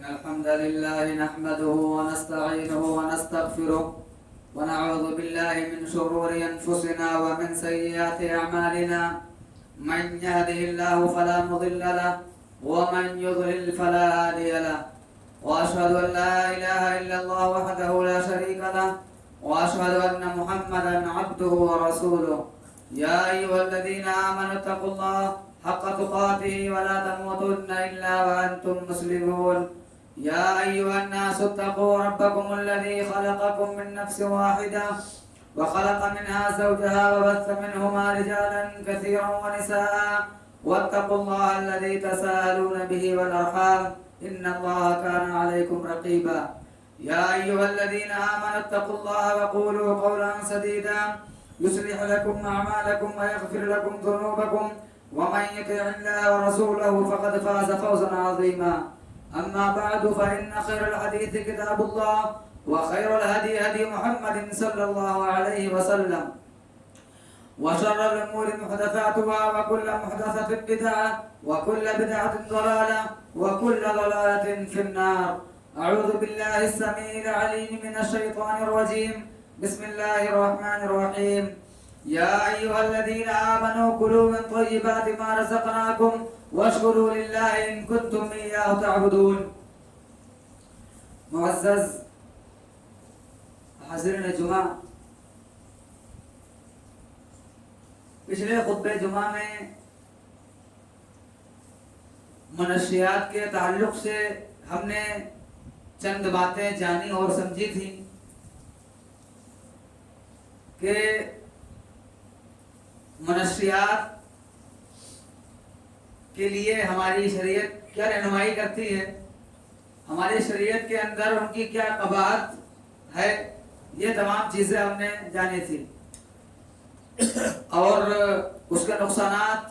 الحمد لله نحمده ونستعينه ونستغفره ونعوذ بالله من شرور أنفسنا ومن سيئات أعمالنا. من يهده الله فلا مضل له ومن يضلل فلا هادي له. وأشهد أن لا إله إلا الله وحده لا شريك له وأشهد أن محمدا عبده ورسوله. يا أيها الذين آمنوا اتقوا الله حق تقاته ولا تموتن إلا وأنتم مسلمون. يا أيها الناس اتقوا ربكم الذي خلقكم من نفس واحدة وخلق منها زوجها وبث منهما رجالا كثيرا ونساء واتقوا الله الذي تساءلون به والأرحام إن الله كان عليكم رقيبا. يا أيها الذين آمنوا اتقوا الله وقولوا قولا سديدا يصلح لكم أعمالكم ويغفر لكم ذنوبكم ومن يطع الله ورسوله فقد فاز فوزا عظيما. أما بعد فإن خير الحديث كتاب الله وخير الهدي هدي محمد صلى الله عليه وسلم وشر الأمور محدثاتها وكل محدثة بدعة وكل بدعة ضلالة وكل ضلالة في النار. أعوذ بالله السميع العليم من الشيطان الرجيم. بسم الله الرحمن الرحيم. يا أيها الذين آمنوا كلوا من طيبات ما رزقناكم واشكروا لله إن كنتم إياه تعبدون. معزز حاضرین جمعہ، پچھلے خطبہ جمعہ میں منشیات کے تعلق سے ہم نے چند باتیں جانی اور سمجھی تھی کہ منشیات کے لیے ہماری شریعت کیا رہنمائی کرتی ہے، ہماری شریعت کے اندر ان کی کیا قباحت ہے، یہ تمام چیزیں ہم نے جانی تھی. اور اس کے نقصانات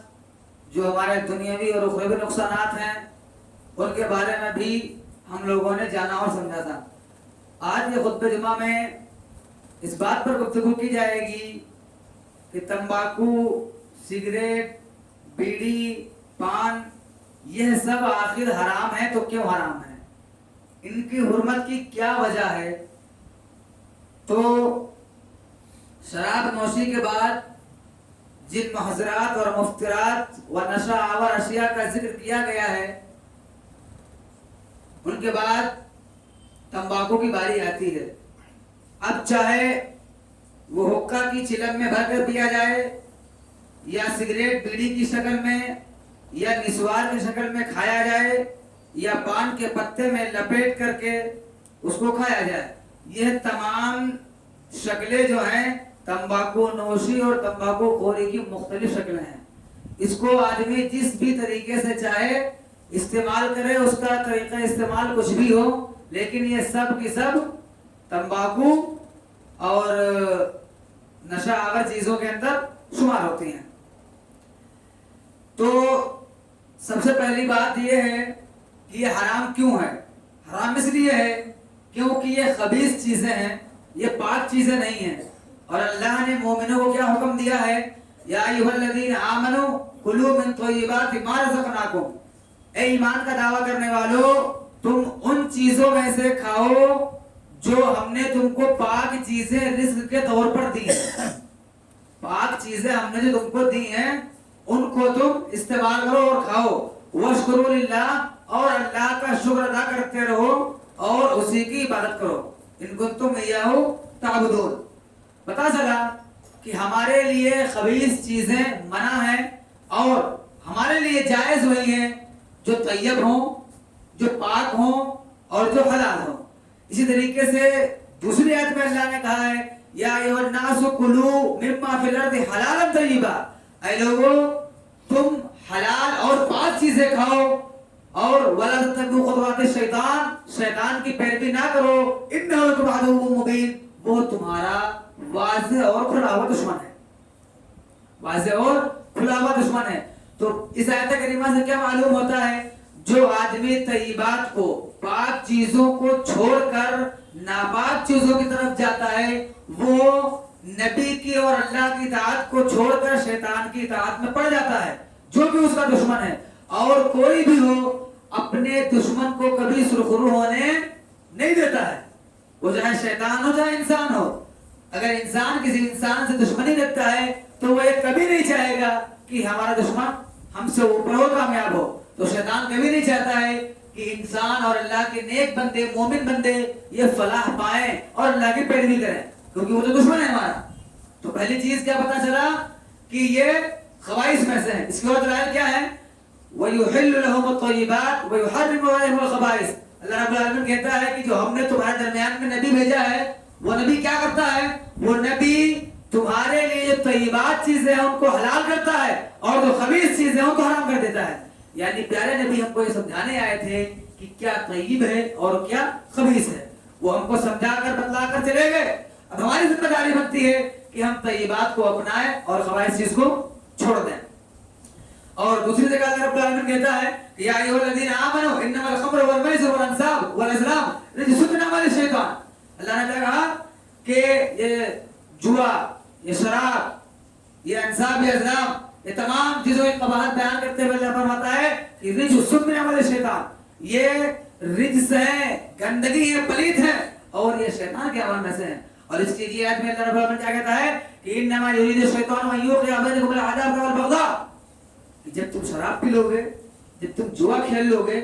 جو ہمارے دنیاوی اور اخروی نقصانات ہیں ان کے بارے میں بھی ہم لوگوں نے جانا اور سمجھا تھا. آج یہ خطبہ جمعہ میں اس بات پر گفتگو کی جائے گی کہ تمباکو، سگریٹ، بیڑی، پان یہ سب آخر حرام ہے تو کیوں حرام ہے، ان کی حرمت کی کیا وجہ ہے. تو شراب نوشی کے بعد جن محظرات اور مفترات و نشہ آور اشیاء کا ذکر کیا گیا ہے ان کے بعد تمباکو کی باری آتی ہے. اب چاہے وہ حقہ کی چلم میں بھر کر پیا جائے یا سگریٹ بیڑی کی شکل میں یا نسوار کی شکل میں کھایا جائے یا پان کے پتے میں لپیٹ کر کے اس کو کھایا جائے، یہ تمام شکلیں جو ہیں تمباکو نوشی اور تمباکو خوری کی مختلف شکلیں ہیں. اس کو آدمی جس بھی طریقے سے چاہے استعمال کرے، اس کا طریقہ استعمال کچھ بھی ہو، لیکن یہ سب کی سب تمباکو اور نشہ آور چیزوں کے اندر شمار ہوتی ہیں. تو سب سے پہلی بات یہ ہے کہ یہ حرام کیوں ہے. حرام اس لیے ہے کیونکہ یہ خبیث چیزیں ہیں، یہ پاک چیزیں نہیں ہیں. اور اللہ نے مومنوں کو کیا حکم دیا ہے، یا ایھا الذین آمنوا کلوا من طیبات ما رزقناکم، اے ایمان کا دعویٰ کرنے والو تم ان چیزوں میں سے کھاؤ جو ہم نے تم کو پاک چیزیں رزق کے طور پر دی ہیں. پاک چیزیں ہم نے جو تم کو دی ہیں ان کو تم استعمال کرو اور کھاؤ. واشکروا للہ، اور اللہ کا شکر ادا کرتے رہو اور اسی کی عبادت کرو. ان کنتم ایاہ تعبدون. پتہ چلا کہ ہمارے لیے خبیث چیزیں منع ہیں اور ہمارے لیے جائز وہی ہیں جو طیب ہوں، جو پاک ہوں اور جو حلال ہوں. اسی طریقے سے دوسری آیت میں اللہ نے کہا ہے یا ایھا الناس کلوا مما فی الارض حلالا طیبا، اے لوگو تم حلال اور پاک چیزیں کھاؤ اور ولا تتبعوا خطوات الشیطان، شیطان کی پیروی نہ کرو، انہ لکم عدو مبین، وہ تمہارا واضح اور کھلا ہوا دشمن ہے. واضح اور کھلا ہوا دشمن ہے. تو اس آیت کریمہ سے کیا معلوم ہوتا ہے، جو آدمی طیبات کو، پاک چیزوں کو چھوڑ کر ناپاک چیزوں کی طرف جاتا ہے وہ نبی کی اور اللہ کی اطاعت کو چھوڑ کر شیطان کی اطاعت میں پڑ جاتا ہے، جو بھی اس کا دشمن ہے. اور کوئی بھی ہو اپنے دشمن کو کبھی سرخرو ہونے نہیں دیتا ہے، وہ چاہے شیطان ہو چاہے انسان ہو. اگر انسان کسی انسان سے دشمنی رکھتا ہے تو وہ یہ کبھی نہیں چاہے گا کہ ہمارا دشمن ہم سے اوپر ہو، کامیاب ہو. تو شیطان کبھی نہیں چاہتا ہے کہ انسان اور اللہ کے نیک بندے مومن بندے یہ فلاح پائیں اور اللہ کی پیروی کریں، کیونکہ وہ تو دشمن ہے ہمارا. تو پہلی چیز کیا پتا چلا کہ یہ خبائث میں سے ہیں. اس کی اور دلائل کیا ہے؟ وَيُحِلُّ لَهُمُ الطَّيِّبَاتِ وَيُحَرِّمُ عَلَيْهِمُ الْخَبَائِثَ. اللہ رب العالمین کہتا ہے کہ جو ہم نے تمہارے درمیان میں نبی بھیجا ہے، وہ نبی کیا کرتا ہے؟ وہ نبی تمہارے لیے جو طیبات چیزیں ہیں ان کو حلال کرتا ہے اور جو خبیث چیزیں ہیں ان کو حرام کر دیتا ہے. یعنی پیارے نبی ہم کو یہ سمجھانے آئے تھے کہ کیا طیب ہے اور کیا خبیث ہے. وہ ہم کو سمجھا کر بتلا کر چلے گئے. اب ہماری ذمہ داری بنتی ہے کہ ہم طیبات کو اپنائیں اور خبائث چیز کو چھوڑ دیں. اور دوسری جگہ اللہ رب العالمین کہتا ہے کہ یا ایھا الذین آمنوا انما الخمر والمیسر والانصاب والازلام رجس من عمل الشیطان. اللہ نے کہا کہ یہ جوا، یہ شراب، یہ انصاب، یہ ازلام، یہ تمام چیزوں کی قباحت بیان کرتے ہوئے اللہ فرماتا ہے کہ رجس من عمل الشیطان، یہ رجس ہے، گندگی ہے، پلیت ہے اور یہ شیطان کے عمل میں سے ہے. اور اس کی آیت میں اللہ رب العالمین کیا کہتا ہے کہ انما یرید الشیطان ان یوقع بینکم العداوۃ والبغضاء. جب تم شراب پی لو گے، جب تم جوا کھیل لو گے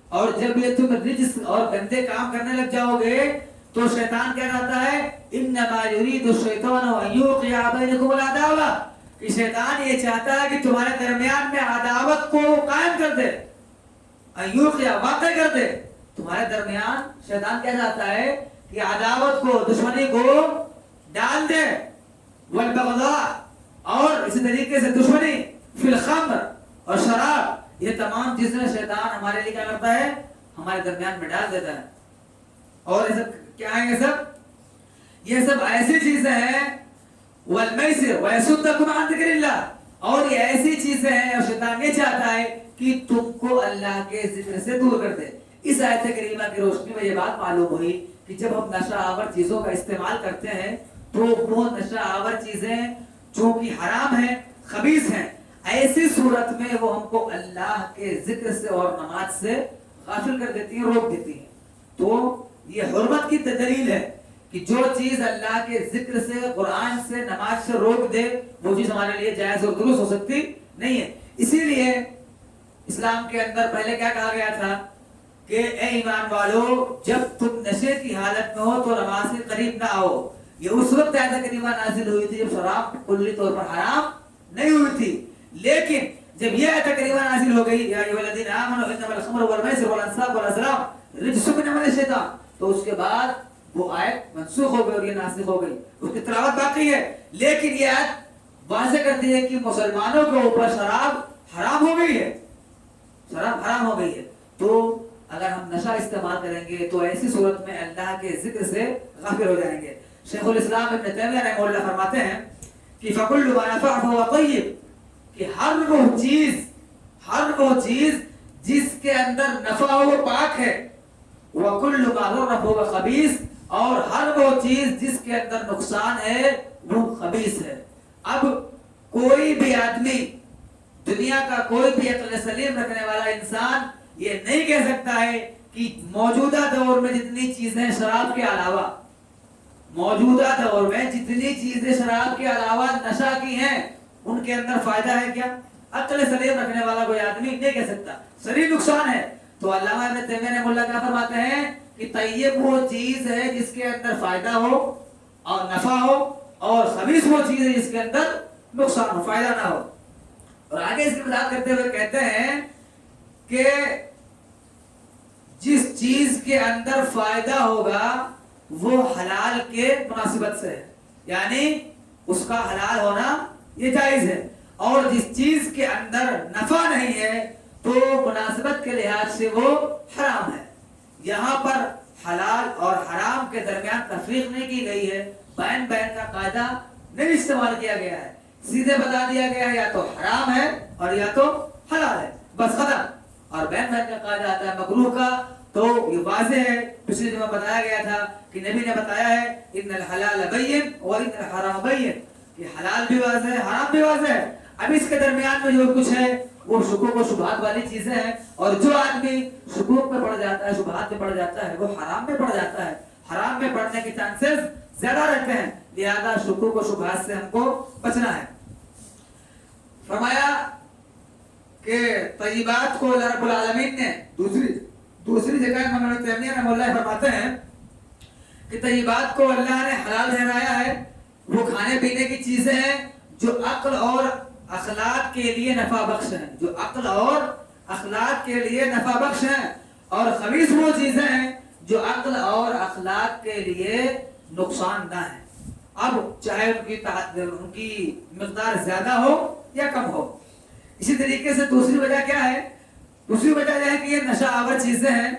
اور جب یہ تم رجس اور گندے کام کرنے لگ جاؤ گے تو شیطان کیا کہتا ہے انما یرید الشیطان ان یوقع بینکم العداوۃ، کہ شیطان یہ چاہتا ہے کہ تمہارے درمیان میں عداوت کو قائم کر دے، ان یوقع واقع کر دے. تمہارے درمیان شیطان کیا چاہتا ہے کہ عداوت کو، دشمنی کو ڈال دے. والبغضاء، اور اسی طریقے سے دشمنی فی الخمر اور شراب، یہ تمام چیزیں شیطان ہمارے لیے کیا کرتا ہے؟ ہمارے درمیان میں ڈال دیتا ہے. اور یہ سب کیا ہیں؟ یہ سب ایسی چیزیں ہیں. والمیسر ویصدکم عن ذکر اللہ، اور یہ ایسی چیزیں ہیں اور شیطان یہ چاہتا ہے کہ تم کو اللہ کے ذکر سے دور کر دے. اس آیت کریمہ کی روشنی میں یہ بات معلوم ہوئی کہ جب ہم نشہ آور چیزوں کا استعمال کرتے ہیں تو وہ نشہ آور چیزیں جو کہ حرام ہیں، خبیث ہیں، ایسی صورت میں وہ ہم کو اللہ کے ذکر سے اور نماز سے غافل کر دیتی ہیں، روک دیتی ہیں. تو یہ حرمت کی دلیل ہے کہ جو چیز اللہ کے ذکر سے، قرآن سے، نماز سے روک دے وہ چیز ہمارے لیے جائز اور درست ہو سکتی نہیں ہے. اسی لیے اسلام کے اندر پہلے کیا کہا گیا تھا کہ اے ایمان والو، جب تم نشے کی حالت میں ہو تو نماز کے قریب نہ آؤ. یہ اس وقت آیت کریمہ نازل ہوئی تھی جب شراب کلی طور پر حرام نہیں ہوئی تھی. لیکن جب یہ آیت کریمہ نازل ہو گئی یا ایھا الذین آمنوا انما الخمر والمیسر والانصاب والازلام رجس من عمل الشیطان، تو اس کے بعد وہ آیت منسوخ ہو گئی اور یہ ناسخ ہو گئی. اس کی تلاوت باقی ہے لیکن یہ آیت واضح کرتی ہے کہ مسلمانوں کے اوپر شراب حرام ہو گئی ہے، شراب حرام ہو گئی ہے. تو اگر ہم نشہ استعمال کریں گے تو ایسی صورت میں اللہ کے ذکر سے غافل ہو جائیں گے. شیخ الاسلام ابن تیمیہ رحمہ اللہ فرماتے ہیں کہ فَكُلُّ مَا نَفَعَ فَهُوَ طَيِّبٌ، کہ ہر وہ چیز جس کے اندر نفع ہو وہ پاک ہے. وَكُلُّ مَا ضَرَّ فَهُوَ خَبِيثٌ، اور ہر وہ چیز جس کے اندر نقصان ہے وہ خبیث ہے. اب کوئی بھی آدمی، دنیا کا کوئی بھی عقل سلیم رکھنے والا انسان یہ نہیں کہہ سکتا ہے کہ موجودہ دور میں جتنی چیزیں شراب کے علاوہ، موجودہ دور میں جتنی چیزیں شراب کے علاوہ نشہ کی ہیں ان کے اندر فائدہ ہے کیا؟ عقل سلیم رکھنے والا کوئی آدمی نہیں کہہ سکتا، شریر نقصان ہے. تو علامہ ابن تیمیہ رحمہ اللہ کیا فرماتے ہیں کہ طیب وہ چیز ہے جس کے اندر فائدہ ہو اور نفع ہو، اور خبیث وہ چیز ہے جس کے اندر نقصان ہو، فائدہ نہ ہو. اور آگے اس کی وضاحت کرتے ہوئے کہتے ہیں کہ جس چیز کے اندر فائدہ ہوگا وہ حلال کے مناسبت سے ہے، یعنی اس کا حلال ہونا یہ جائز ہے. اور جس چیز کے اندر نفع نہیں ہے تو مناسبت کے لحاظ سے وہ حرام ہے. یہاں پر حلال اور حرام کے درمیان تفریق نہیں کی گئی ہے، بین کا قاعدہ نہیں استعمال کیا گیا ہے. سیدھے بتا دیا گیا ہے یا تو حرام ہے اور یا تو حلال ہے، بس ختم. اور بین کا قاعدہ آتا ہے مکروہ کا، تو یہ واضح ہے. پچھلے دفعہ بتایا گیا تھا کہ نبی نے بتایا ہے ان الحلال بین اور ان الحرام بین، کہ حلال بھی واضح ہے، حرام بھی واضح ہے. اب اس کے درمیان میں جو کچھ ہے وہ شکوک و شبہات والی چیزیں ہیں. اور جو آدمی شکوک میں پڑ جاتا ہے, شبہات میں پڑ جاتا ہے, وہ حرام میں پڑ جاتا ہے. حرام میں پڑنے کے چانسز زیادہ رہتے ہیں, لہذا شکوک و شبہات سے ہم کو بچنا ہے. فرمایا کہ طیبات کو اللہ رب العالمین نے دوسری جگہ امام ابن تیمیہ رحمہ اللہ فرماتے ہیں کہ طیبات کو اللہ نے حلال ٹھہرایا ہے. وہ کھانے پینے کی چیزیں ہیں جو عقل اور اخلاق کے لیے نفع بخش ہیں, جو عقل اور اخلاق کے لیے نفع بخش ہیں. اور خبیث وہ چیزیں ہیں جو عقل اور اخلاق کے لیے نقصان دہ ہیں. اب چاہے ان کی مقدار زیادہ ہو یا کم ہو. اسی طریقے سے دوسری وجہ کیا ہے؟ دوسری وجہ یہ ہے کہ یہ نشہ آور چیزیں ہیں,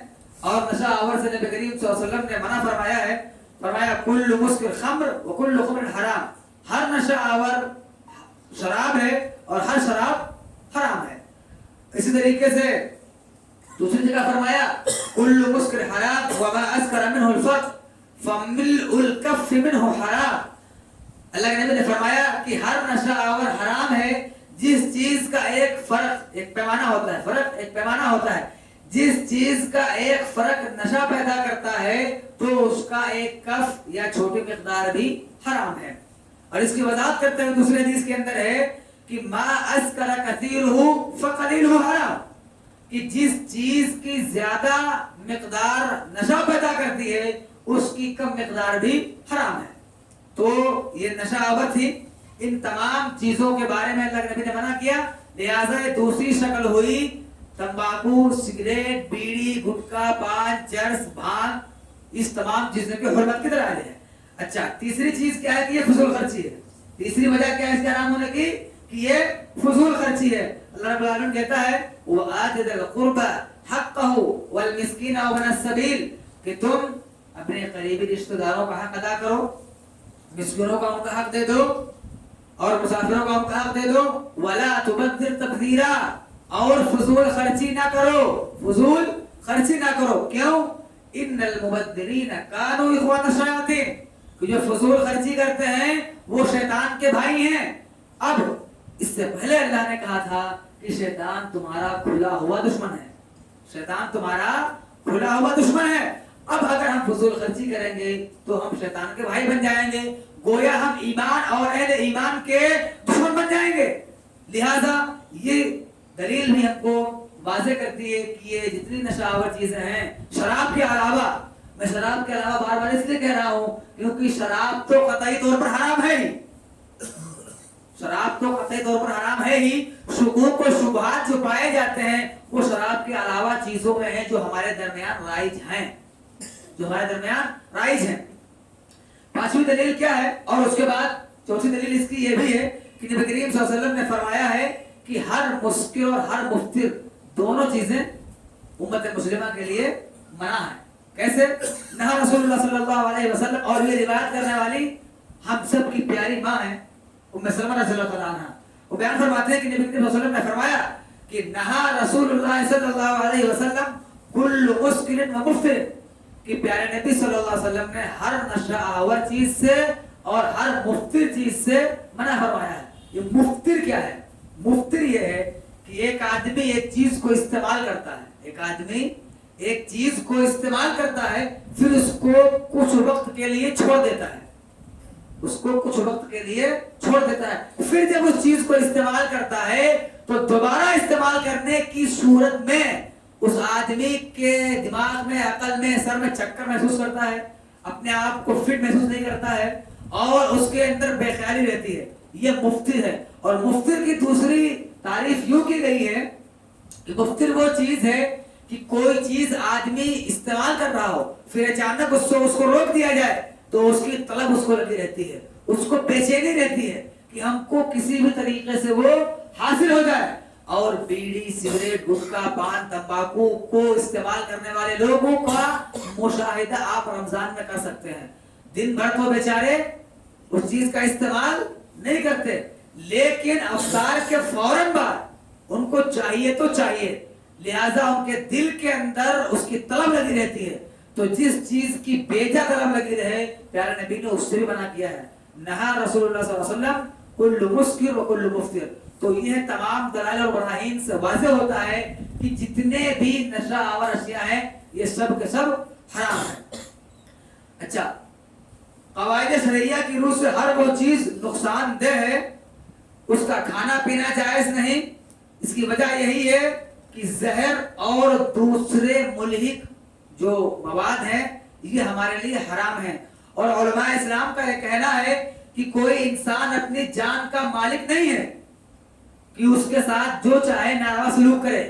اور نشہ آور سے نبی کریم صلی اللہ علیہ وسلم نے منع فرمایا ہے. فرمایا کل مسکر خمر وکل خمر حرام, ہر نشہ آور شراب ہے اور ہر شراب حرام ہے. اسی طریقے سے دوسری جگہ فرمایا کل مسکر حرام وما اسکر منہ الفرق فملء الکف منہ حرام. اللہ کے نبی نے فرمایا کہ ہر نشہ آور حرام ہے جس چیز کا ایک فرق, ایک پیمانہ ہوتا ہے, فرق ایک پیمانہ ہوتا ہے. جس چیز کا ایک فرق نشہ پیدا کرتا ہے تو اس کا ایک کف یا چھوٹی مقدار بھی حرام ہے. اور اس کی وضاحت کرتے ہیں دوسرے حدیث کے اندر ہے کہ ما اسکر کثیرہ فقلیلہ حرام, کہ جس چیز کی زیادہ مقدار نشہ پیدا کرتی ہے اس کی کم مقدار بھی حرام ہے. تو یہ نشہ آور تھی. ان تمام چیزوں کے بارے میں اللہ کے نبی نے منع کیا, لہٰذا دوسری شکل ہوئی تمباکو, سگریٹ, بیڑی, گٹکا, پان, چرس, بھانگ, اس تمام چیزوں کی حرمت کی دلائل ہے. اچھا, تیسری چیز کیا ہے کہ یہ فضول خرچی ہے. تیسری وجہ کیا ہے اس کے حرام ہونے کی کہ یہ فضول خرچی ہے. اللہ رب العالمین کہتا ہے وَآتِ ذِي الْقُرْبَى حَقَّهُ وَالْمِسْكِينَ وَابْنَ السَّبِيلِ, کہ تم اپنے قریبی رشتہ داروں کا حق ادا کرو, مسکینوں کا ان کا حق دے دو, اور مسافروں کا ان کا حق دے دو. وَلَا تُبَذِّرْ تَبْذِيرًا, اور فضول خرچی نہ کرو, فضول خرچی نہ کرو. کیوں؟ ان المبذرین کانوا اخوان الشیاطین, کہ جو فضول خرچی کرتے ہیں وہ شیطان کے بھائی ہیں. اب اس سے پہلے اللہ نے کہا تھا کہ شیطان تمہارا کھلا ہوا دشمن ہے, شیطان تمہارا کھلا ہوا دشمن ہے. اب اگر ہم فضول خرچی کریں گے تو ہم شیطان کے بھائی بن جائیں گے, گویا ہم ایمان اور اہل ایمان کے دشمن بن جائیں گے. لہذا یہ دلیل بھی ہم کو واضح کرتی ہے کہ یہ جتنی نشہ آور چیزیں ہیں, شراب کے علاوہ, میں شراب کے علاوہ بار بار اس لیے کہہ رہا ہوں کیونکہ شراب تو قطعی طور پر حرام ہے ہی, شراب تو قطعی طور پر حرام ہے ہی. شکوک و شبہات جو پائے جاتے ہیں وہ شراب کے علاوہ چیزوں میں ہیں جو ہمارے درمیان رائج ہیں, جو ہمارے درمیان رائج ہیں. پانچویں دلیل کیا ہے؟ اور اس کے بعد چوتھی دلیل اس کی یہ بھی ہے کہ نبی کریم صلی اللہ علیہ وسلم نے فرمایا ہے کہ ہر مسکر اور ہر مفطر دونوں چیزیں امت مسلمہ کے لیے منع ہیں. کیسے؟ نہا رسول اللہ صلی اللہ علیہ وسلم, اور یہ روایت کرنے والی ہم سب کی پیاری ماں ہیں ام سلمہ رضی اللہ تعالیٰ عنہا. وہ بیان فرماتے ہیں کہ نبی کریم صلی اللہ علیہ وسلم نے فرمایا کہ نہا رسول اللہ صلی اللہ علیہ وسلم کل مسکر و مفطر, کہ پیارے نبی صلی اللہ علیہ وسلم نے ہر نشہ آور چیز سے اور ہر مفطر چیز سے منع فرمایا ہے. یہ مفطر کیا ہے؟ مفطر یہ ہے کہ ایک آدمی ایک چیز کو استعمال کرتا ہے, ایک آدمی ایک چیز کو استعمال کرتا ہے, پھر اس کو کچھ وقت کے لیے چھوڑ دیتا ہے, اس کو کچھ وقت کے لیے چھوڑ دیتا ہے. پھر جب اس چیز کو استعمال کرتا ہے تو دوبارہ استعمال کرنے کی صورت میں اس آدمی کے دماغ میں, عقل میں, سر میں چکر محسوس کرتا ہے, اپنے آپ کو فٹ محسوس نہیں کرتا ہے, اور اس کے اندر بے خیالی رہتی ہے. یہ مفطر ہے. اور مفطر کی دوسری تعریف یوں کی گئی ہے کہ مفطر وہ چیز ہے کہ کوئی چیز آدمی استعمال کر رہا ہو, پھر اچانک اس کو روک دیا جائے تو اس کی طلب اس کو لگی رہتی ہے, اس کو بے چینی رہتی ہے کہ ہم کو کسی بھی طریقے سے وہ حاصل ہو جائے. اور بیڑی, سگریٹ, گٹکا, پان, تمباکو کو استعمال کرنے والے لوگوں کا مشاہدہ آپ رمضان میں کر سکتے ہیں. دن بھر تو بیچارے اس چیز کا استعمال نہیں کرتے, لیکن افطار کے فوراً بعد ان کو چاہیے تو چاہیے, لہذا ان کے دل کے اندر اس کی طلب لگی رہتی ہے. تو جس چیز کی بیجا طلب لگی رہے, پیارے نبی نے اس سے بھی منع کیا ہے. نہا رسول اللہ صلی اللہ علیہ وسلم کل مسکر و کل مفطر, تو یہ تمام دلائل اور براہین سے واضح ہوتا ہے کہ جتنے بھی نشہ آور اشیاء ہیں یہ سب کے سب حرام ہے۔ اچھا، قواعد شرعیہ کی روح سے ہر وہ چیز نقصان دہ ہے، اس کا کھانا پینا جائز نہیں۔ اس کی وجہ یہی ہے کہ زہر اور دوسرے ملحق جو مواد ہیں یہ ہمارے لیے حرام ہیں، اور علماء اسلام کا یہ کہنا ہے کہ کوئی انسان اپنی جان کا مالک نہیں ہے کہ اس کے ساتھ جو چاہے ناروا سلوک کرے۔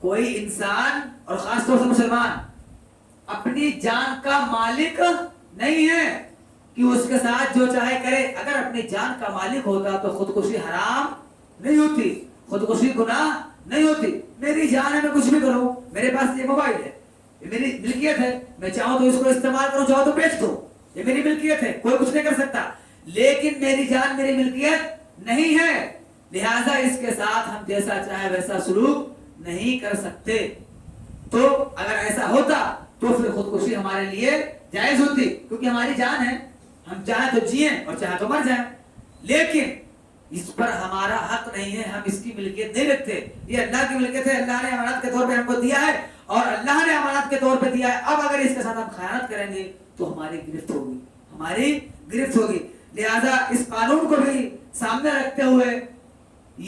کوئی انسان اور خاص طور سے مسلمان اپنی جان کا مالک نہیں ہے کہ اس کے ساتھ جو چاہے کرے۔ اگر اپنی جان کا مالک ہوتا تو خودکشی حرام نہیں ہوتی، خودکشی گناہ نہیں ہوتی۔ میری جان ہے، میں کچھ بھی کروں، میرے پاس یہ موبائل ہے، یہ میری ملکیت ہے، میں چاہوں تو اس کو استعمال کروں، چاہوں تو بیچ دو، یہ میری ملکیت ہے، کوئی کچھ نہیں کر سکتا۔ لیکن میری جان میری ملکیت نہیں ہے، لہٰذا اس کے ساتھ ہم جیسا چاہے ویسا سلوک نہیں کر سکتے۔ تو اگر ایسا ہوتا تو پھر خودکشی ہمارے لیے جائز ہوتی، کیونکہ ہماری جان ہے، ہم چاہیں تو جئیں اور چاہیں تو مر جائیں، لیکن اس پر ہمارا حق نہیں ہے، ہم اس کی ملکیت نہیں رکھتے۔ یہ اللہ کی ملکیت ہے، اللہ نے امانت کے طور پہ ہم کو دیا ہے، اور اللہ نے امانت کے طور پہ دیا ہے۔ اب اگر اس کے ساتھ ہم خیانت کریں گے تو ہماری گرفت ہوگی، ہماری گرفت ہوگی۔ لہذا اس قانون کو بھی سامنے رکھتے ہوئے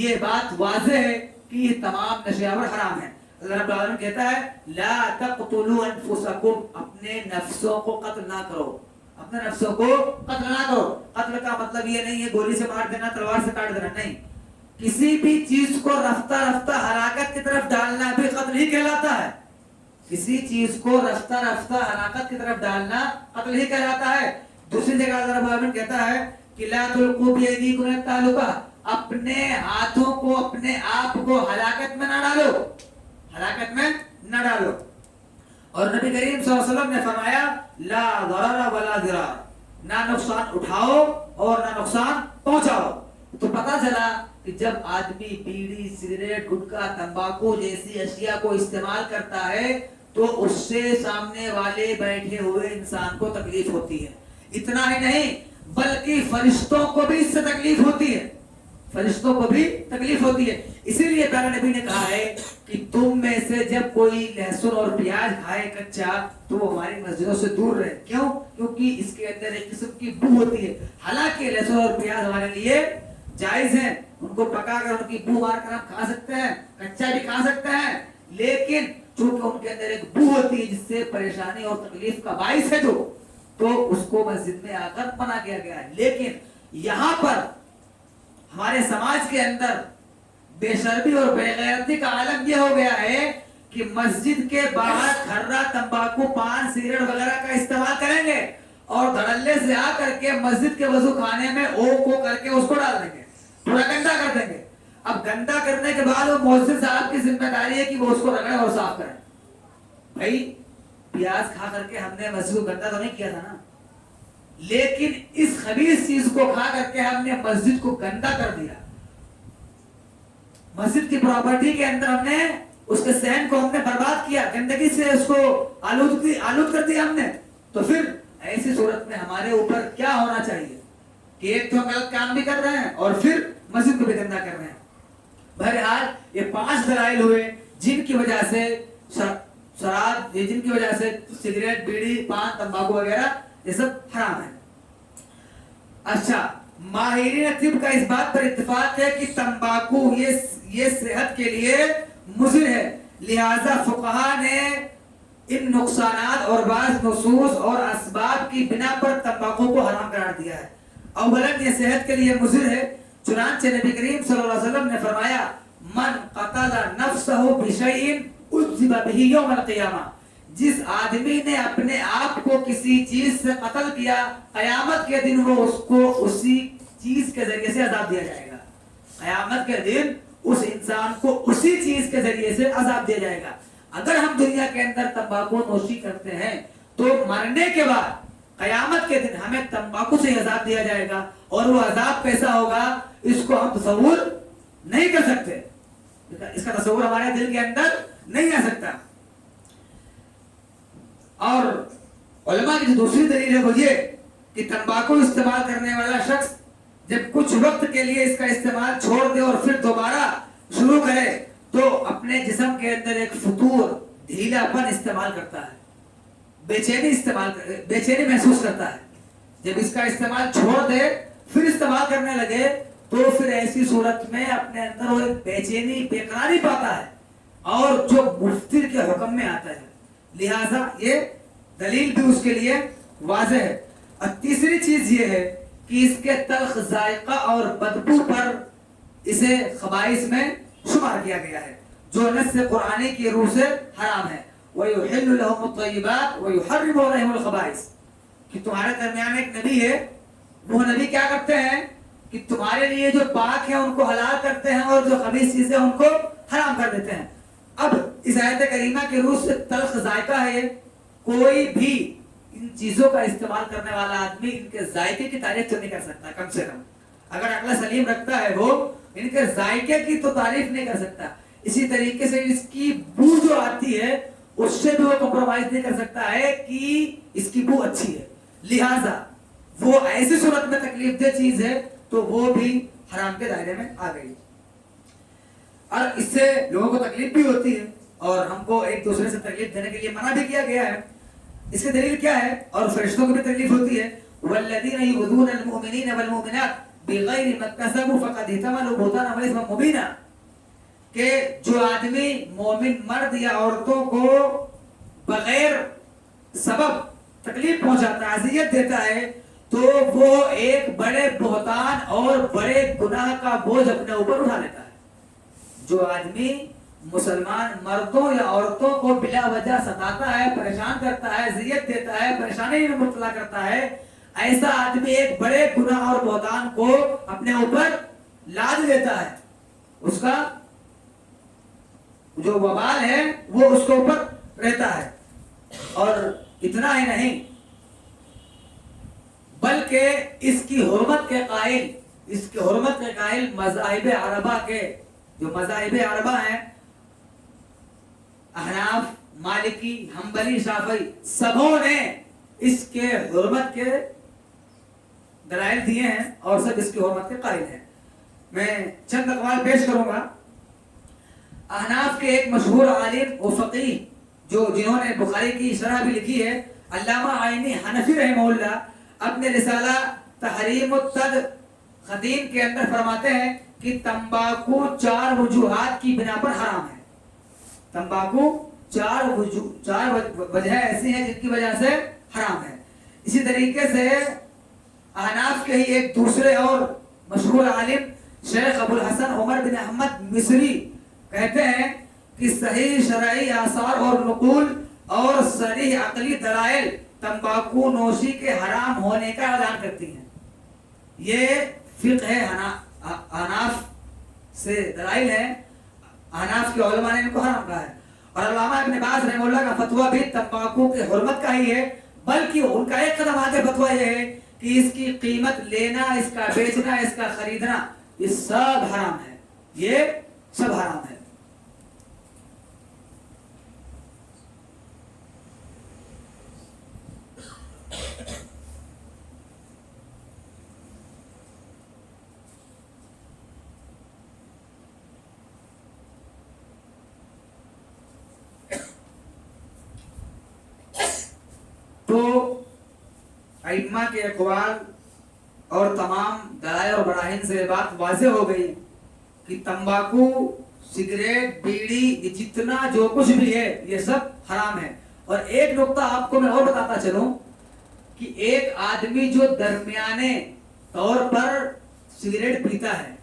یہ بات واضح ہے کہ یہ تمام نشے آور حرام ہیں۔ اللہ رب العالمین کہتا ہے لا تقتلوا انفسکم، اپنے نفسوں کو قتل نہ کرو، اپنے نفسوں کو قتل نہ کرو۔ قتل کا مطلب یہ نہیں ہے گولی سے مار دینا، تلوار سے کاٹ دینا، نہیں۔ کسی بھی چیز کو رفتہ رفتہ ہلاکت کی طرف ڈالنا بھی قتل ہی کہلاتا ہے۔ کسی چیز کو رفتہ رفتہ ہلاکت کی طرف ڈالنا قتل ہی کہلاتا ہے۔ دوسری جگہ اللہ رب العالمین کہتا ہے کہ لا تلقوا بأیدیکم إلى التہلکہ، اپنے ہاتھوں کو، اپنے آپ کو ہلاکت میں نہ ڈالو، ہلاکت میں نہ ڈالو۔ اور نبی کریم صلی اللہ علیہ وسلم نے فرمایا لا ضرر ولا ضرار، نہ نقصان اٹھاؤ اور نہ نقصان پہنچاؤ۔ تو پتہ چلا کہ جب آدمی بیڑی، سگریٹ، گٹکا، تمباکو جیسی اشیاء کو استعمال کرتا ہے تو اس سے سامنے والے بیٹھے ہوئے انسان کو تکلیف ہوتی ہے۔ اتنا ہی نہیں بلکہ فرشتوں کو بھی اس سے تکلیف ہوتی ہے، فرشتوں کو بھی تکلیف ہوتی ہے۔ اسی لیے پیارے نبی نے کہا ہے کہ تم میں سے جب کوئی لہسن اور پیاز کھائے کچا تو وہ ہماری مسجدوں سے دور رہے۔ کیوں؟ کیونکہ اس کے اندر ایک قسم کی بو ہوتی ہے۔ حالانکہ لہسن اور پیاز ہمارے لیے جائز ہیں، ان کو پکا کر ان کی بو مار کر ہم کھا سکتے ہیں، کچا بھی کھا سکتے ہیں، لیکن چونکہ ان کے اندر ایک بو ہوتی ہے جس سے پریشانی اور تکلیف کا باعث ہے تو اس کو مسجد میں آ کر منع کیا گیا ہے۔ لیکن یہاں پر ہمارے سماج کے اندر بے شرمی اور بے غیرتی کا عالم یہ ہو گیا ہے کہ مسجد کے باہر کھرا، تمباکو، پان، سگریٹ وغیرہ کا استعمال کریں گے اور دھڑلے سے آ کر کے مسجد کے وضو خانے میں او کر کے اس کو ڈال دیں گے، پورا گندا کر دیں گے۔ اب گندا کرنے کے بعد وہ مؤذن صاحب کی ذمہ داری ہے کہ وہ اس کو رگڑیں اور صاف کریں۔ بھائی پیاز کھا کر کے ہم نے مسجد کو گندا تو نہیں کیا تھا نا، لیکن اس خبیث چیز کو کھا کر کے ہم نے مسجد کو گندا کر دیا۔ مسجد کی پراپرٹی کے اندر ہم نے اس کے صحن کو ہم نے برباد کیا، گندگی سے اس کو آلود کر دیا ہم نے۔ تو پھر ایسی صورت میں ہمارے اوپر کیا ہونا چاہیے کہ ایک تو غلط کام بھی کر رہے ہیں اور پھر مسجد کو بھی گندا کر رہے ہیں۔ بہرحال یہ 5 دلائل ہوئے جن کی وجہ سے شراب، جن کی وجہ سے سگریٹ، بیڑی، پان، تمباکو وغیرہ یہ سب حرام ہے۔ اچھا، ماہرین طب کا اس بات پر اتفاق ہے کہ تمباکو یہ صحت کے لیے مضر ہے، لہذا فقہا نے ان نقصانات اور بعض نصوص اور اسباب کی بنا پر تمباکو کو حرام قرار دیا ہے۔ اولاً یہ صحت کے لیے مضر ہے، چنانچہ نبی کریم صلی اللہ علیہ وسلم نے فرمایا من قتل نفسہ بشیء عذب بہ یوم القیامہ، جس آدمی نے اپنے آپ کو کسی چیز سے قتل کیا قیامت کے دن وہ اس کو اسی چیز کے ذریعے سے عذاب دیا جائے گا۔ قیامت کے دن اس انسان کو اسی چیز کے ذریعے سے عذاب دیا جائے گا۔ اگر ہم دنیا کے اندر تمباکو نوشی کرتے ہیں تو مرنے کے بعد قیامت کے دن ہمیں تمباکو سے عذاب دیا جائے گا، اور وہ عذاب کیسا ہوگا اس کو ہم تصور نہیں کر سکتے، اس کا تصور ہمارے دل کے اندر نہیں آ سکتا۔ اور علماء کی جو دوسری دلیل ہے وہ یہ کہ تمباکو استعمال کرنے والا شخص جب کچھ وقت کے لیے اس کا استعمال چھوڑ دے اور پھر دوبارہ شروع کرے تو اپنے جسم کے اندر ایک فطور، ڈھیلا پن استعمال کرتا ہے، بے چینی محسوس کرتا ہے. جب اس کا استعمال چھوڑ دے پھر استعمال کرنے لگے تو پھر ایسی صورت میں اپنے اندر وہ ایک بے چینی، بے قراری پاتا ہے اور جو مفطر کے حکم میں آتا ہے. لہذا یہ دلیل بھی اس کے لیے واضح ہے. اور تیسری چیز یہ ہے کہ اس کے تلخ ذائقہ اور بدبو پر اسے خبائث میں شمار کیا گیا ہے جو نص قرآنی کی روح سے حرام ہے. وَيُحِلُّ لَهُمُ الطَّيِّبَاتِ وَيُحَرِّمُ عَلَيْهِمُ الْخَبَائِث. کہ تمہارے درمیان ایک نبی ہے، وہ نبی کیا کرتے ہیں کہ تمہارے لیے جو پاک ہیں ان کو حلال کرتے ہیں اور جو خبیث چیزیں ان کو حرام کر دیتے ہیں. اب اس آیت کریمہ کے روح سے تلخ ذائقہ ہے. کوئی بھی ان چیزوں کا استعمال کرنے والا آدمی ان کے ذائقے کی تعریف تو نہیں کر سکتا. کم سے کم اگر عقل سلیم رکھتا ہے وہ ان کے ذائقے کی تو تعریف نہیں کر سکتا. اسی طریقے سے اس کی بو جو آتی ہے اس سے بھی وہ کمپرومائز نہیں کر سکتا ہے کہ اس کی بو اچھی ہے. لہذا وہ ایسی صورت میں تکلیف دہ چیز ہے تو وہ بھی حرام کے دائرے میں آ گئی. اور اس سے لوگوں کو تکلیف بھی ہوتی ہے اور ہم کو ایک دوسرے سے تکلیف دینے کے لیے منع بھی کیا گیا ہے. اس کی دلیل کیا ہے؟ اور فرشتوں کو بھی تکلیف ہوتی ہے. والذین یؤذون المؤمنین والمؤمنات بغیر ما اکتسبوا فقد احتملوا بہتانا واثما مبینا. کہ جو آدمی مومن مرد یا عورتوں کو بغیر سبب تکلیف پہنچاتا ہے، اذیت دیتا ہے، تو وہ ایک بڑے بہتان اور بڑے گناہ کا بوجھ اپنے اوپر اٹھا لیتا ہے. جو آدمی مسلمان مردوں یا عورتوں کو بلا وجہ ستاتا ہے، پریشان کرتا ہے، اذیت دیتا ہے، پریشانی میں مبتلا کرتا ہے، ایسا آدمی ایک بڑے گناہ اور بہتان کو اپنے اوپر لاد لیتا ہے. اس کا جو وبال ہے وہ اس کے اوپر رہتا ہے. اور اتنا ہی نہیں بلکہ اس کی حرمت کے قائل مذاہب عربہ کے جو مذاہب عربہ ہیں، احناف، مالکی، حنبلی، شافعی، سبوں نے اس کے حرمت کے دلائل دیے ہیں اور سب اس کی حرمت کے قائل ہیں. میں چند اقوال پیش کروں گا. احناف کے ایک مشہور عالم و فقیہ جنہوں نے بخاری کی شرح بھی لکھی ہے، علامہ عینی حنفی رحمہ اللہ، اپنے رسالہ تحریم التدخین کے اندر فرماتے ہیں کہ تمباکو 4 وجوہات کی بنا پر حرام ہے. تمباکو 4 وجہ ایسی ہیں جن کی وجہ سے حرام ہے. اسی طریقے سے احناف کے ہی ایک دوسرے اور مشہور عالم شیخ ابو الحسن عمر بن احمد مصری کہتے ہیں کہ صحیح شرعی آثار اور نقول اور صریح عقلی دلائل تمباکو نوشی کے حرام ہونے کا اعلان کرتی ہیں. یہ فقہ ہے، احناف سے دلائل ہیں، احناف کے علماء نے ان کو حرام کہا ہے. اور علامہ ابن باز رحمہ اللہ کا فتویٰ بھی تمباکو کے حرمت کا ہی ہے، بلکہ ان کا ایک قدم آگے فتویٰ یہ ہے کہ اس کی قیمت لینا، اس کا بیچنا، اس کا خریدنا، یہ سب حرام ہے. یہ سب حرام ہے. تو ائمہ کے اقوال اور تمام دلائل اور براہین سے یہ بات واضح ہو گئی کہ تمباکو، سگریٹ، بیڑی، یہ جتنا جو کچھ بھی ہے یہ سب حرام ہے. اور ایک نقطہ آپ کو میں اور بتاتا چلوں کہ ایک آدمی جو درمیانے طور پر سگریٹ پیتا ہے،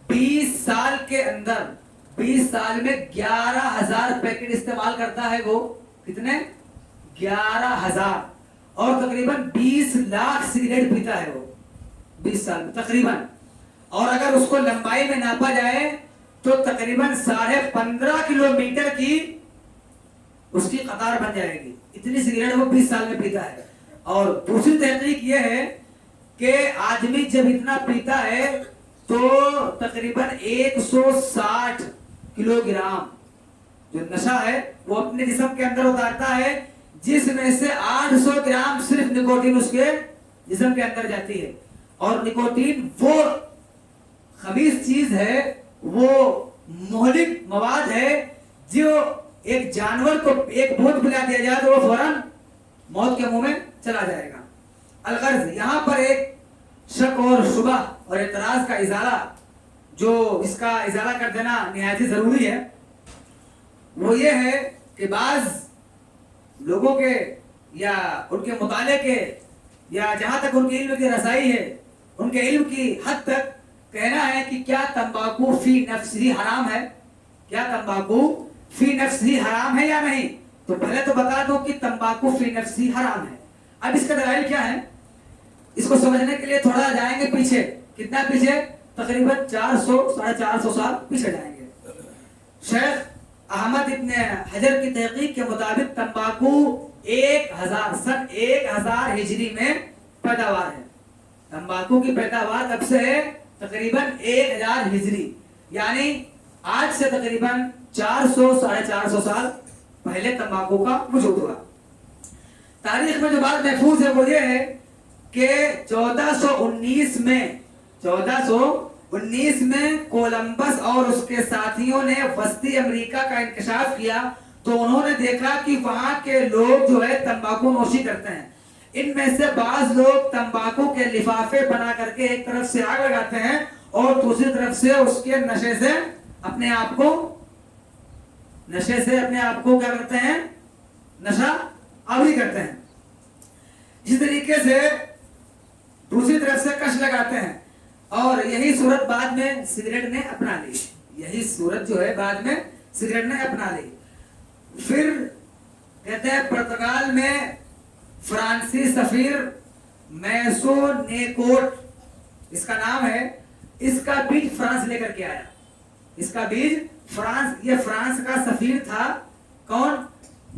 20 سال کے اندر 20 سال میں 11,000 پیکٹ استعمال کرتا ہے. وہ کتنے؟ 11,000. اور تقریباً 20 لاکھ سگریٹ پیتا ہے وہ 20 سال میں تقریباً. اور اگر اس کو لمبائی میں ناپا جائے تو تقریباً 15.5 کلومیٹر کی اس کی قطار بن جائے گی. اتنی سگریٹ وہ 20 سال میں پیتا ہے. اور دوسری تحقیق یہ ہے کہ آدمی جب اتنا پیتا ہے تو تقریباً 160 کلو گرام جو نشہ ہے وہ اپنے جسم کے اندر اتارتا ہے، جس میں سے 800 گرام صرف نکوٹین اس کے جسم کے اندر جاتی ہے. اور نکوٹین وہ خبیث چیز ہے، وہ مہلک مواد ہے جو ایک جانور کو ایک بھوت پلا دیا جائے تو وہ فوراً موت کے منہ میں چلا جائے گا۔ الغرض یہاں پر ایک شک اور شبہ اور اعتراض کا ازالہ، جو اس کا ازالہ کر دینا نہایت ہی ضروری ہے، وہ یہ ہے کہ بعض لوگوں کے یا ان کے مطالعے کے یا جہاں تک ان کے علم کی رسائی ہے، ان کے علم کی حد تک کہنا ہے کہ کیا تمباکو فی نفسہ حرام ہے، کیا تمباکو فی نفسہ حرام ہے یا نہیں؟ تو پہلے تو بتا دو کہ تمباکو فی نفسہ حرام ہے۔ اب اس کا دلائل کیا ہے، اس کو سمجھنے کے لیے تھوڑا جائیں گے پیچھے، کتنا پیچھے؟ تقریباً 400-450 سال پیچھے جائیں گے۔ شیخ احمد ابن حجر کی تحقیق کے مطابق تمباکو 1000 ہجری میں پیداوار ہے۔ تمباکو کی پیداوار کب سے ہے؟ تقریباً 1000 ہجری، یعنی آج سے تقریباً 400-450 سال پہلے تمباکو کا وجود ہوا۔ تاریخ میں جو بات محفوظ ہے وہ یہ ہے کہ 1419 میں کولمبس اور اس کے ساتھیوں نے وسطی امریکہ کا انکشاف کیا تو انہوں نے دیکھا کہ وہاں کے لوگ جو ہے تمباکو نوشی کرتے ہیں۔ ان میں سے بعض لوگ تمباکو کے لفافے بنا کر کے ایک طرف سے آگ لگاتے ہیں اور دوسری طرف سے اس کے نشے سے اپنے آپ کو کیا کرتے ہیں؟ نشہ آوری کرتے ہیں۔ اسی طریقے سے دوسری طرف سے کش لگاتے ہیں، اور یہی صورت بعد میں سگریٹ نے اپنا لی، یہی صورت جو ہے بعد میں سگریٹ نے اپنا لی۔ پھر کہتے ہیں پرتگال میں فرانسی سفیر میسو نیکوٹ، اس کا نام ہے، اس کا بیج فرانس لے کر کے آیا، اس کا بیج فرانس، یہ فرانس کا سفیر تھا۔ کون؟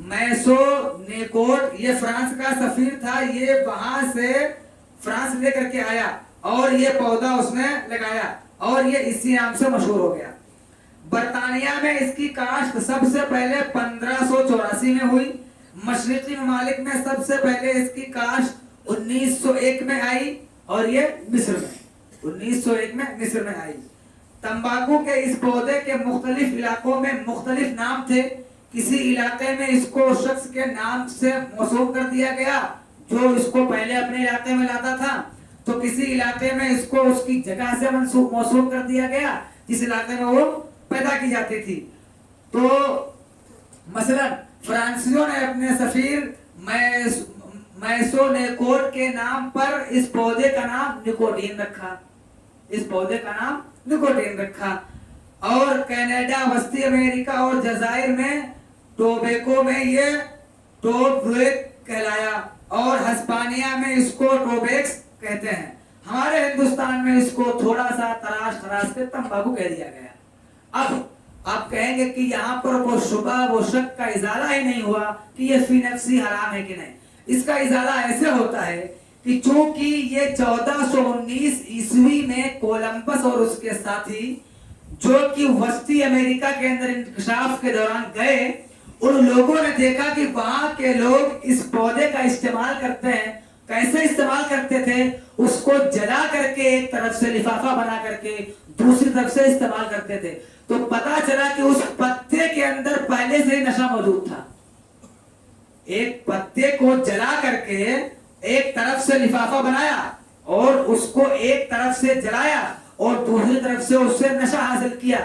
میسو نیکوٹ، یہ فرانس کا سفیر تھا، یہ وہاں سے فرانس لے کر کے آیا اور یہ پودا اس نے لگایا اور یہ اسی نام سے مشہور ہو گیا۔ برطانیہ میں اس کی کاشت سب سے پہلے 1584 میں ہوئی۔ مشرقی ممالک میں سب سے پہلے اس کی کاشت 1901 میں آئی اور یہ مصر میں 1901 میں مصر میں آئی۔ تمباکو کے اس پودے کے مختلف علاقوں میں مختلف نام تھے۔ کسی علاقے میں اس کو شخص کے نام سے موسوم کر دیا گیا جو اس کو پہلے اپنے علاقے میں لاتا تھا، تو کسی علاقے میں اس کو اس کی جگہ سے موسوم کر دیا گیا جس علاقے میں وہ پیدا کی جاتی تھی۔ تو مثلا فرانسیوں نے اپنے سفیر میسو نیکوٹ کے نام پر اس پودے کا نام نکوٹین رکھا، اس پودے کا نام نکوٹین رکھا۔ اور کینیڈا، وسطی امریکہ اور جزائر میں ٹوبیکو میں یہ ٹوبیک کہلایا اور ہسپانیہ میں اس کو ٹوبیکس کہتے ہیں۔ ہمارے ہندوستان میں اس کو تھوڑا سا تراش خراش کے تمباکو کہہ دیا گیا۔ اب آپ کہیں گے کہ یہاں پر وہ شبہ وہ شک کا ازالہ ہی نہیں ہوا کہ یہ فی نفسی حرام ہے کہ نہیں۔ اس کا ازالہ ایسے ہوتا ہے کہ چونکہ یہ 1419 عیسوی میں کولمبس اور اس کے ساتھی جو کہ وسطی امریکہ کے اندر انکشاف کے دوران گئے، ان لوگوں نے دیکھا کہ وہاں کے لوگ اس پودے کا استعمال کرتے ہیں۔ کیسے استعمال کرتے تھے؟ اس کو جلا کر کے ایک طرف سے لفافہ بنا کر کے دوسری طرف سے استعمال کرتے تھے۔ تو پتا چلا کہ اس پتے کے اندر پہلے سے ہی نشہ موجود تھا۔ ایک پتے کو جلا کر کے ایک طرف سے لفافہ بنایا اور اس کو ایک طرف سے جلایا اور دوسری طرف سے اس سے نشہ حاصل کیا،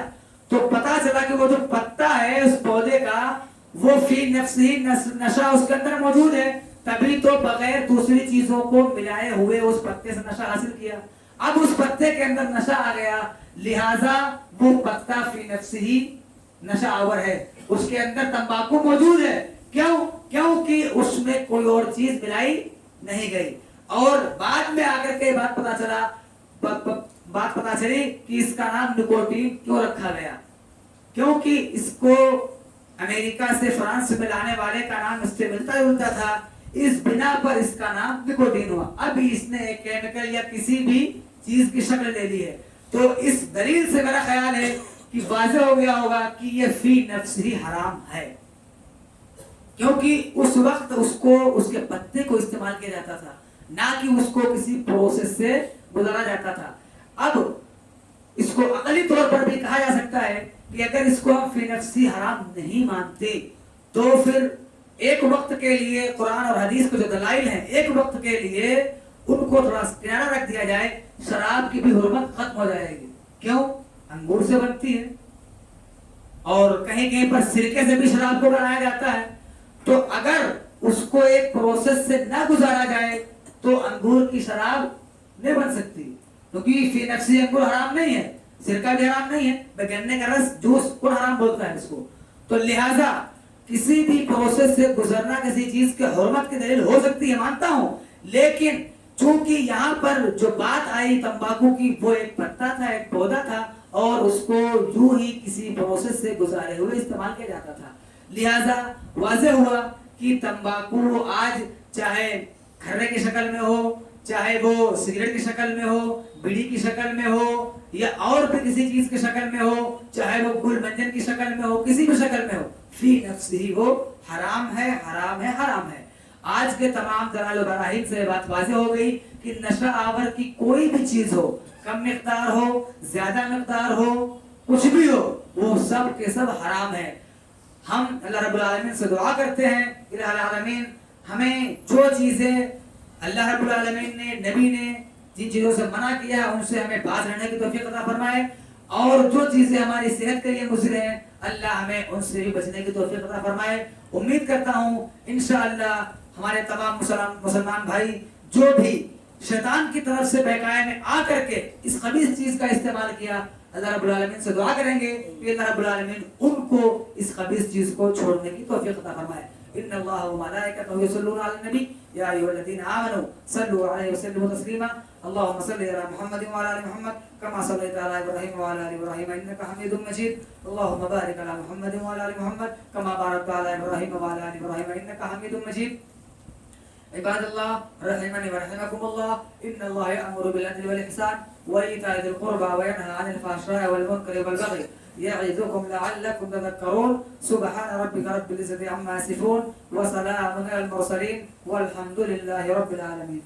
تو پتا چلا کہ وہ جو پتا ہے اس پودے کا وہ فی نفسی نشہ اس کے اندر موجود ہے، تبھی تو بغیر دوسری چیزوں کو ملائے ہوئے اس پتے سے نشہ حاصل کیا۔ اب اس پتے کے اندر نشہ آ گیا، لہذا وہ پتا فی نفسی نشہ آور ہے، اس کے اندر تمباکو موجود ہے۔ کیوں کہ اس میں کوئی اور چیز ملائی نہیں گئی۔ اور بعد میں آ کر کے بات پتا چلی کہ اس کا نام نکوٹین کیوں رکھا گیا، کیونکہ اس کو امریکہ سے فرانس میں لانے والے کا نام اس سے ملتا جلتا تھا، اس بنا پر اس کا نام نکوٹین ہوا۔ ابھی اس نے ایک کیمیکل یا کسی بھی چیز کی شکل لے لی ہے، تو اس دلیل سے میرا خیال ہے کہ واضح ہو گیا ہوگا کہ یہ فی نفس ہی حرام ہے، کیونکہ اس وقت اس کے پتے کو استعمال کیا جاتا تھا، نہ کہ اس کو کسی پروسیس سے گزارا جاتا تھا. اب اس کو عقلی طور پر بھی کہا جا سکتا ہے کہ اگر اس کو ہم فی نفسی حرام نہیں مانتے تو پھر ایک وقت کے لیے قرآن اور حدیث کے جو دلائل ہیں ایک وقت کے لیے ان کو تھوڑا کنارہ رکھ دیا جائے, شراب کی بھی حرمت ختم ہو جائے گی. کیوں؟ انگور سے بنتی ہے اور کہیں کہیں پر سرکے سے بھی شراب کو بنایا جاتا ہے. تو اگر اس کو ایک پروسیس سے نہ گزارا جائے تو انگور کی شراب نہیں بن سکتی, کیونکہ فی نفسی انگور حرام نہیں ہے, سرکہ بھی حرام نہیں ہے, گنے کا رس جوس کو حرام بولتا ہے اس کو. تو لہذا کسی بھی پروسیس سے گزرنا کسی چیز کے حرمت کی دلیل ہو سکتی ہے, مانتا ہوں, لیکن چونکہ یہاں پر جو بات آئی تمباکو کی, وہ ایک پتا تھا, ایک پودا تھا, اور اس کو یوں ہی کسی پروسیس سے گزارے ہوئے استعمال کیا جاتا تھا. لہذا واضح ہوا کہ تمباکو آج چاہے کھرے کی شکل میں ہو, چاہے وہ سگریٹ کی شکل میں ہو, بیڑی کی شکل میں ہو, یا اور بھی کسی چیز کی شکل میں ہو, چاہے وہ گل منجن کی شکل میں ہو, کسی بھی شکل میں ہو, فی نفسی وہ حرام ہے, حرام ہے, حرام ہے. آج کے تمام دلائل و براہین سے بات واضح ہو گئی کہ نشہ آور کی کوئی بھی چیز ہو, کم مقدار ہو, زیادہ مقدار ہو, کچھ بھی ہو, وہ سب کے سب حرام ہے. ہم اللہ رب العالمین سے دعا کرتے ہیں, الہ العالمین ہمیں جو چیزیں اللہ رب العالمین نے, نبی نے جن چیزوں سے منع کیا ہے ان سے ہمیں باز رہنے کی توفیق عطا فرمائے, اور جو چیزیں ہماری صحت کے لیے مضر ہیں اللہ ہمیں ان سے بھی بچنے کی توفیق عطا فرمائے. امید کرتا ہوں انشاءاللہ ہمارے تمام مسلمان بھائی جو بھی شیطان کی طرف سے بہکایا میں آ کر کے اس خبیث چیز کا استعمال کیا, اللہ رب العالمین سے دعا کریں گے کہ اللہ رب العالمین ان کو اس خبیث چیز کو چھوڑنے کی توفیق عطا فرمائے. ان اللہ و ملائکتہ یصلون علی النبی یا ایھا الذین آمنوا صلوا علیہ وسلموا تسلیما. اللهم صل على محمد وعلى ال محمد كما صليت على ابراهيم وعلى ال ابراهيم انك حميد مجيد. اللهم بارك على محمد وعلى ال محمد كما باركت على ابراهيم وعلى ال ابراهيم انك حميد مجيد. عباد الله رحمني ورحمكم الله, ان الله يأمر بالعدل والإحسان وإيتاء ذي القربى وينهى عن الفحشاء والمنكر والبغي يعظكم لعلكم تذكرون. سبحان ربك رب العزة عما يصفون وسلام على المرسلين والحمد لله رب العالمين.